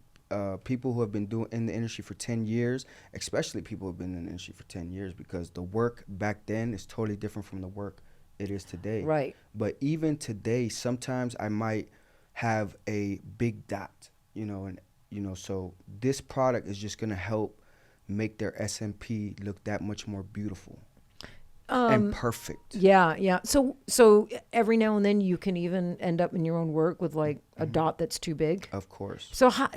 S2: People who have been doing in the industry for 10 years, especially people who have been in the industry for 10 years, because the work back then is totally different from the work it is today.
S1: Right.
S2: But even today, sometimes I might have a big dot, and so this product is just going to help make their SMP look that much more beautiful and perfect.
S1: Yeah. So every now and then you can even end up in your own work with like a dot that's too big.
S2: Of course.
S1: So how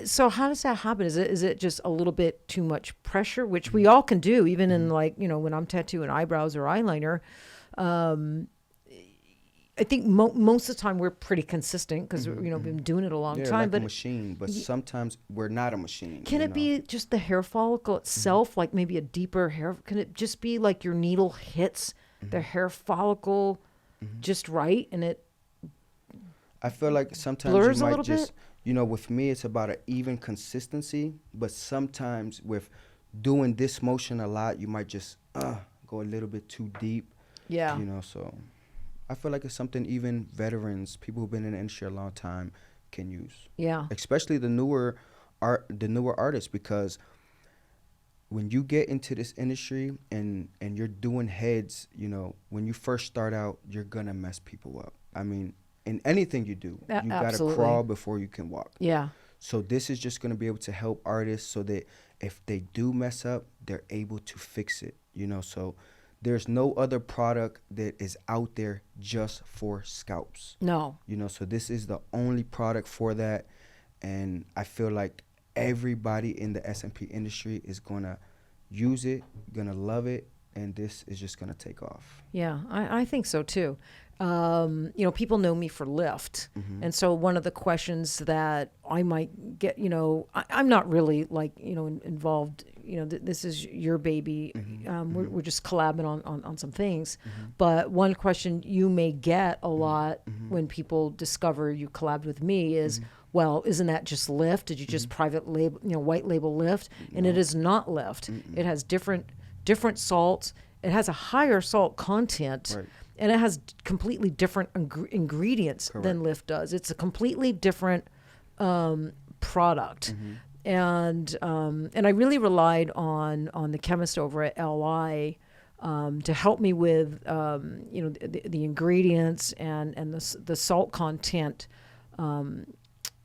S1: does that happen? Is it just a little bit too much pressure, which we all can do, even in like, when I'm tattooing eyebrows or eyeliner. I think most of the time we're pretty consistent because we've been doing it a long time.
S2: Like
S1: but
S2: a machine, but sometimes we're not a machine.
S1: Can it be just the hair follicle itself, like maybe a deeper hair? Can it just be like your needle hits the hair follicle just right, and it?
S2: I feel like sometimes
S1: blurs
S2: you
S1: a
S2: might
S1: little
S2: just, with me it's about an even consistency, but sometimes with doing this motion a lot, you might just go a little bit too deep.
S1: Yeah.
S2: So I feel like it's something even veterans, people who've been in the industry a long time, can use.
S1: Yeah.
S2: Especially the newer artists, because when you get into this industry and you're doing heads, when you first start out, you're gonna mess people up. I mean, in anything you do, you gotta crawl before you can walk.
S1: Yeah.
S2: So this is just gonna be able to help artists so that if they do mess up, they're able to fix it. So there's no other product that is out there just for scalps.
S1: No.
S2: So this is the only product for that. And I feel like everybody in the SMP industry is going to use it, going to love it, and this is just going to take off.
S1: Yeah, I think so too. People know me for lift. And so one of the questions that I might get, I'm not really like, involved, this is your baby. We're just collabing on some things. But one question you may get a lot when people discover you collabed with me is, well, isn't that just lift? Did you just private label, white label lift? And it is not lift. It has different salts. It has a higher salt content. Right. And it has completely different ingredients than Lift does. It's a completely different product. And I really relied on the chemist over at LI to help me with the ingredients and the salt content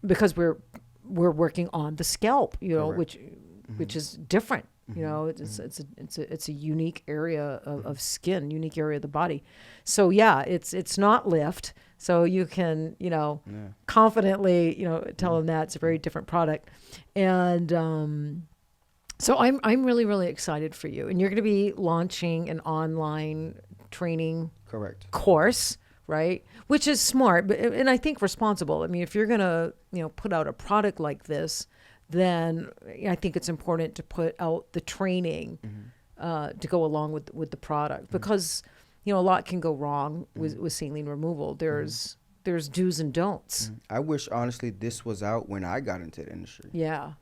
S1: because we're working on the scalp, which which is different. You know, it's a unique area of skin, unique area of the body. So yeah, it's not lift. So you can, you know, confidently, you know, tell them that it's a very different product. And so I'm really, really excited for you. And you're going to be launching an online training course, right? Which is smart, but and I think responsible. I mean, if you're going to, you know, put out a product like this, then I think it's important to put out the training to go along with the product, because you know a lot can go wrong with saline removal. There's do's and don'ts.
S2: I wish honestly this was out when I got into the industry.
S1: Yeah,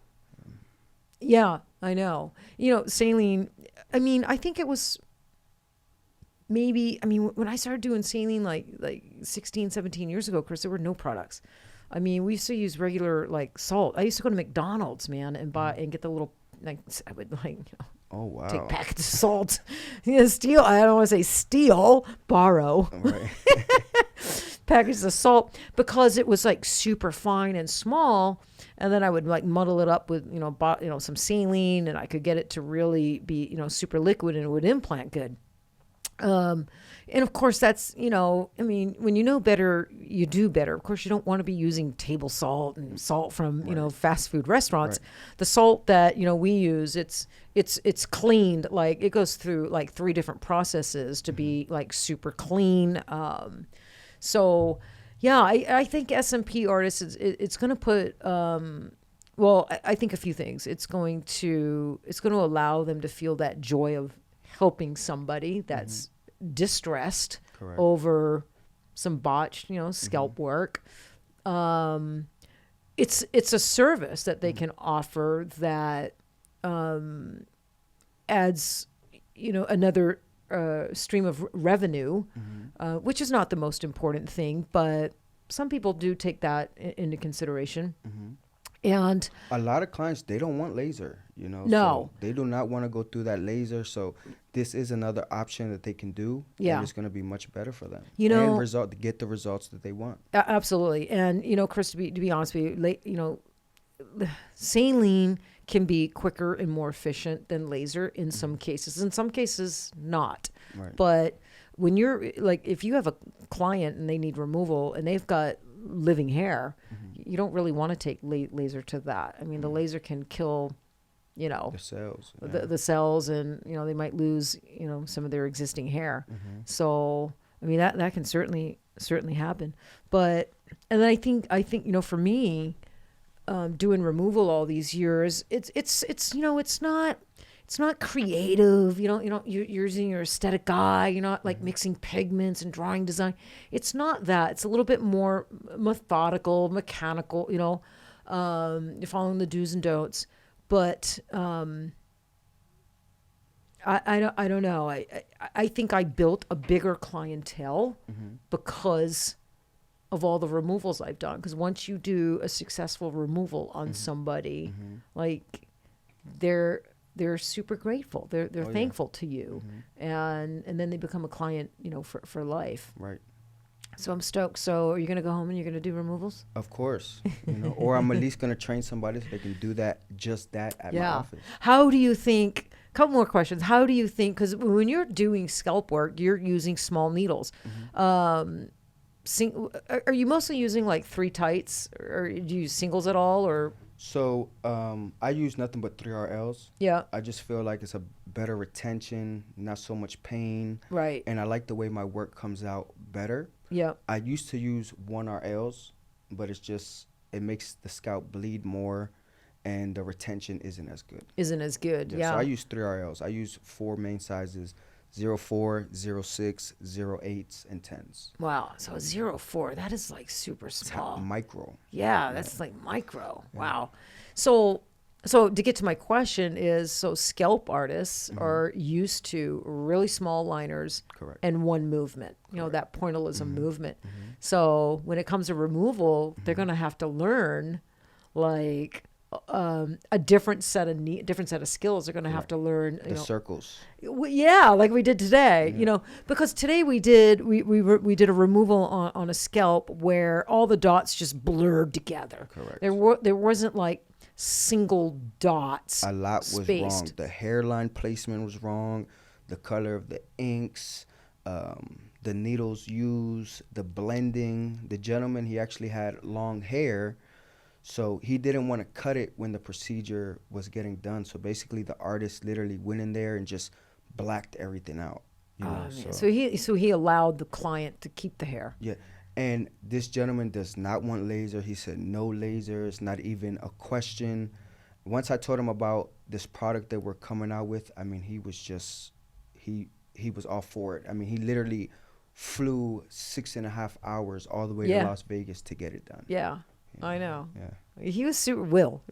S1: I know. You know, saline, I mean, I think it was maybe, I mean, when I started doing saline like 16, 17 years ago, Chris, there were no products. I mean, we used to use regular like salt. I used to go to McDonald's, man, and buy and get the little, like, I would like, you know,
S2: oh wow,
S1: take packets of salt. Yeah, steal. I don't want to say steal, borrow.
S2: Right.
S1: Packages of salt, because it was like super fine and small, and then I would like muddle it up with you know some saline, and I could get it to really be, you know, super liquid, and it would implant good. And of course that's, you know, I mean, when you know better, you do better. Of course, you don't want to be using table salt and salt from, you know, fast food restaurants. The salt that, you know, we use, it's cleaned, like it goes through like 3 different processes to be like super clean. So yeah, I think SMP artists, it's going to put, well, I think a few things. It's going to allow them to feel that joy of helping somebody that's distressed over some botched, you know, scalp work. It's a service that they can offer that adds, you know, another stream of revenue, which is not the most important thing, but some people do take that into consideration. And
S2: a lot of clients, they don't want laser, you know.
S1: No.
S2: So they do not want to go through that laser. So this is another option that they can do.
S1: Yeah.
S2: And it's going to be much better for them.
S1: You know,
S2: and to get the results that they want.
S1: Absolutely. And, you know, Chris, to be honest with you, you know, saline can be quicker and more efficient than laser in some cases. In some cases, not.
S2: Right.
S1: But when you're like, if you have a client and they need removal and they've got living hair, you don't really want to take laser to that. I mean, the laser can kill, you know,
S2: the cells,
S1: the cells, and, you know, they might lose, you know, some of their existing hair. So, I mean, that can certainly happen. But, and then I think, you know, for me, doing removal all these years, it's, you know, it's not creative. You know, you're using your aesthetic eye. You're not like mixing pigments and drawing design. It's not that. It's a little bit more methodical, mechanical, you know, you're following the do's and don'ts. But I don't know. I think I built a bigger clientele because of all the removals I've done. Because once you do a successful removal on somebody, like they're super grateful. They're thankful to you, and then they become a client, you know, for life.
S2: Right.
S1: So I'm stoked. So are you gonna go home and you're gonna do removals?
S2: Of course, you know, or I'm at least gonna train somebody so they can do that at my office.
S1: How do you think? Couple more questions. How do you think? Because when you're doing scalp work, you're using small needles. Are you mostly using like 3 tights, or do you use singles at all, or?
S2: So I use nothing but 3RLs.
S1: Yeah.
S2: I just feel like it's a better retention, not so much pain.
S1: Right.
S2: And I like the way my work comes out better.
S1: Yeah.
S2: I used to use 1RLs, but it makes the scalp bleed more, and the retention isn't as good.
S1: Yeah.
S2: So I use 3RLs. I use 4 main sizes: 04, 06, 08s, and 10s.
S1: Wow. So 04, that is like super small.
S2: Micro.
S1: Yeah, that's like micro. Yeah. Wow. So to get to my question is, so scalp artists are used to really small liners.
S2: Correct.
S1: And one movement, you know, that pointillism movement. So when it comes to removal, they're going to have to learn like a different set of skills. They're going to have to learn
S2: the circles.
S1: Yeah, like we did today. You know, because today we did a removal on a scalp where all the dots just blurred together.
S2: Correct.
S1: There wasn't like single dots.
S2: A lot was
S1: spaced.
S2: wrong. The hairline placement was wrong. The color of the inks, the needles used, the blending. The gentleman, he actually had long hair, so he didn't want to cut it when the procedure was getting done. So basically, the artist literally went in there and just blacked everything out. You know,
S1: So he allowed the client to keep the hair.
S2: Yeah. And this gentleman does not want laser. He said no laser. It's not even a question. Once I told him about this product that we're coming out with, I mean, he was just, he was all for it. I mean, he literally flew 6.5 hours all the way to Las Vegas to get it done.
S1: Yeah, I know.
S2: Yeah.
S1: He was it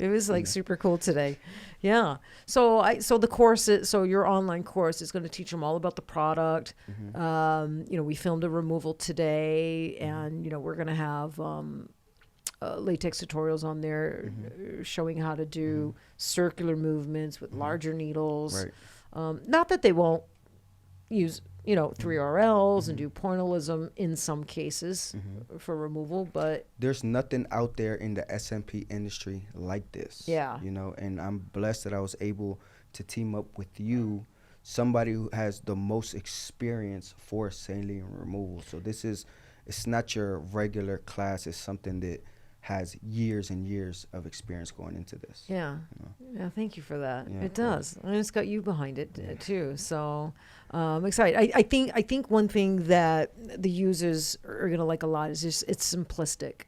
S1: was like super cool today. Yeah. So the course so your online course is going to teach them all about the product. You know, we filmed a removal today, and, you know, we're going to have latex tutorials on there showing how to do circular movements with larger needles.
S2: Right.
S1: Not that they won't use, you know, 3RLs and do pointillism in some cases for removal, but
S2: there's nothing out there in the SMP industry like this.
S1: Yeah.
S2: You know, and I'm blessed that I was able to team up with you, somebody who has the most experience for saline removal. So it's not your regular class. It's something that has years and years of experience going into this.
S1: yeah.
S2: You know?
S1: Yeah, thank you for that.
S2: Yeah,
S1: It does. And it's got you behind it too. So I'm excited. I think one thing that the users are going to like a lot is just it's simplistic.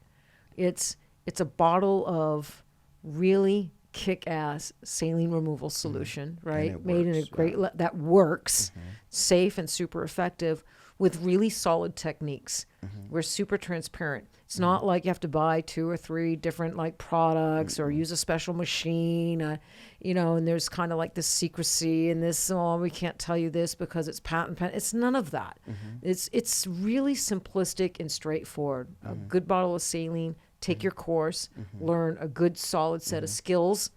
S1: It's a bottle of really kick-ass saline removal solution, right? Made in a great that works, safe and super effective with really solid techniques. We're super transparent. It's not like you have to buy 2 or 3 different like products or use a special machine, you know, and there's kind of like this secrecy and this, oh, we can't tell you this because it's patent. It's none of that. It's really simplistic and straightforward. A good bottle of saline, take your course, learn a good solid set of skills.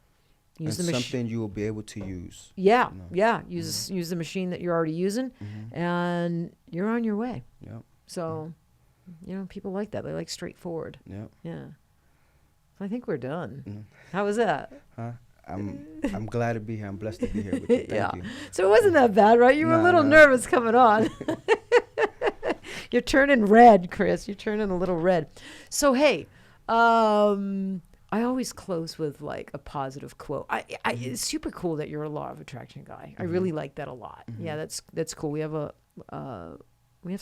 S1: Use
S2: and
S1: the
S2: something you will be able to use.
S1: Yeah,
S2: you know?
S1: yeah. Use the machine that you're already using, and you're on your way.
S2: Yep.
S1: So, you know, people like that. They like straightforward.
S2: Yep.
S1: Yeah. I think we're done. How was that?
S2: Huh? I'm glad to be here. I'm blessed to be here with you. Thank you.
S1: So it wasn't that bad, right? You were a little nervous coming on. You're turning red, Chris. You're turning a little red. So, hey, I always close with like a positive quote. It's super cool that you're a law of attraction guy. I really like that a lot. Yeah, that's cool. We have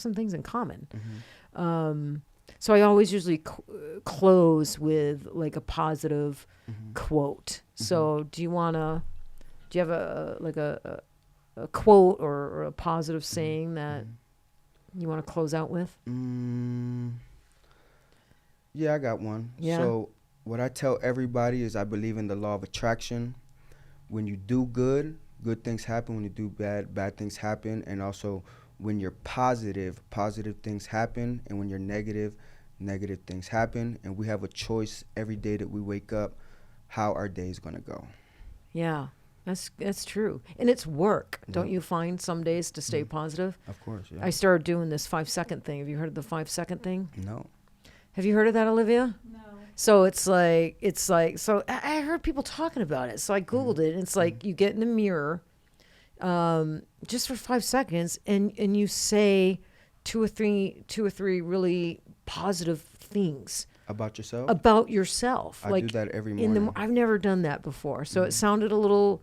S1: some things in common. So I always usually close with like a positive quote. So do you have a quote or a positive saying that you want to close out with?
S2: Yeah, I got one.
S1: Yeah.
S2: So what I tell everybody is I believe in the law of attraction. When you do good, good things happen. When you do bad, bad things happen. And also when you're positive, positive things happen. And when you're negative, negative things happen. And we have a choice every day that we wake up how our day is going to go.
S1: Yeah, that's true. And it's work. Don't you find some days to stay positive?
S2: Of course, yeah.
S1: I started doing this 5-second thing. Have you heard of the 5-second thing?
S2: No.
S1: Have you heard of that, Olivia?
S3: No.
S1: So it's like, so I heard people talking about it. So I Googled it, and it's like you get in the mirror just for 5 seconds and you say two or three really positive things
S2: About yourself?
S1: about yourself.
S2: I
S1: like
S2: do that every morning.
S1: I've never done that before. So it sounded a little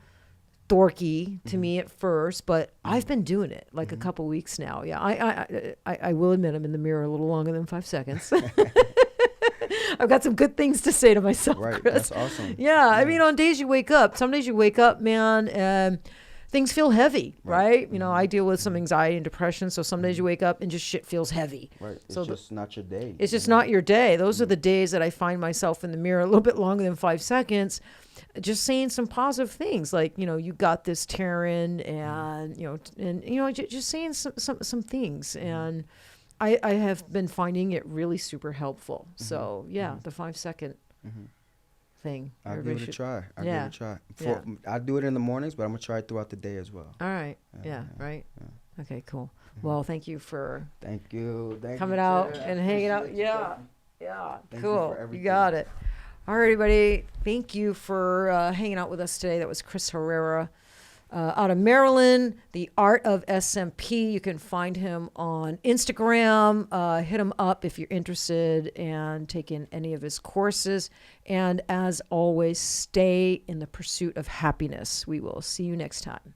S1: dorky to me at first, but I've been doing it like a couple weeks now. Yeah, I will admit I'm in the mirror a little longer than 5 seconds. I've got some good things to say to myself,
S2: Right,
S1: Chris.
S2: that's awesome.
S1: Yeah, I mean, on days you wake up, some days you wake up, man, things feel heavy, right? You know, I deal with some anxiety and depression, so some days you wake up and just shit feels heavy.
S2: Right, it's
S1: So
S2: just not your day.
S1: It's just not your day. Those are the days that I find myself in the mirror a little bit longer than 5 seconds, just saying some positive things like, you know, you got this, Teryn, and just saying some things. And I have been finding it really super helpful. So yeah, the 5-second thing.
S2: I'll give
S1: Everybody
S2: it a
S1: should-
S2: try. I'll
S1: Yeah.
S2: give it a try. I do it in the mornings, but I'm going to try it throughout the day as well.
S1: All right. Yeah. Right. Okay. Cool. Well, thank you for
S2: Thank you.
S1: coming out and hanging out. Yeah. Yeah.
S2: Thank you
S1: Cool.
S2: for
S1: You
S2: everything.
S1: got it. All right, everybody. Thank you for hanging out with us today. That was Chris Herrera out of Maryland, the Art of SMP. You can find him on Instagram. Hit him up if you're interested in taking any of his courses. And as always, stay in the pursuit of happiness. We will see you next time.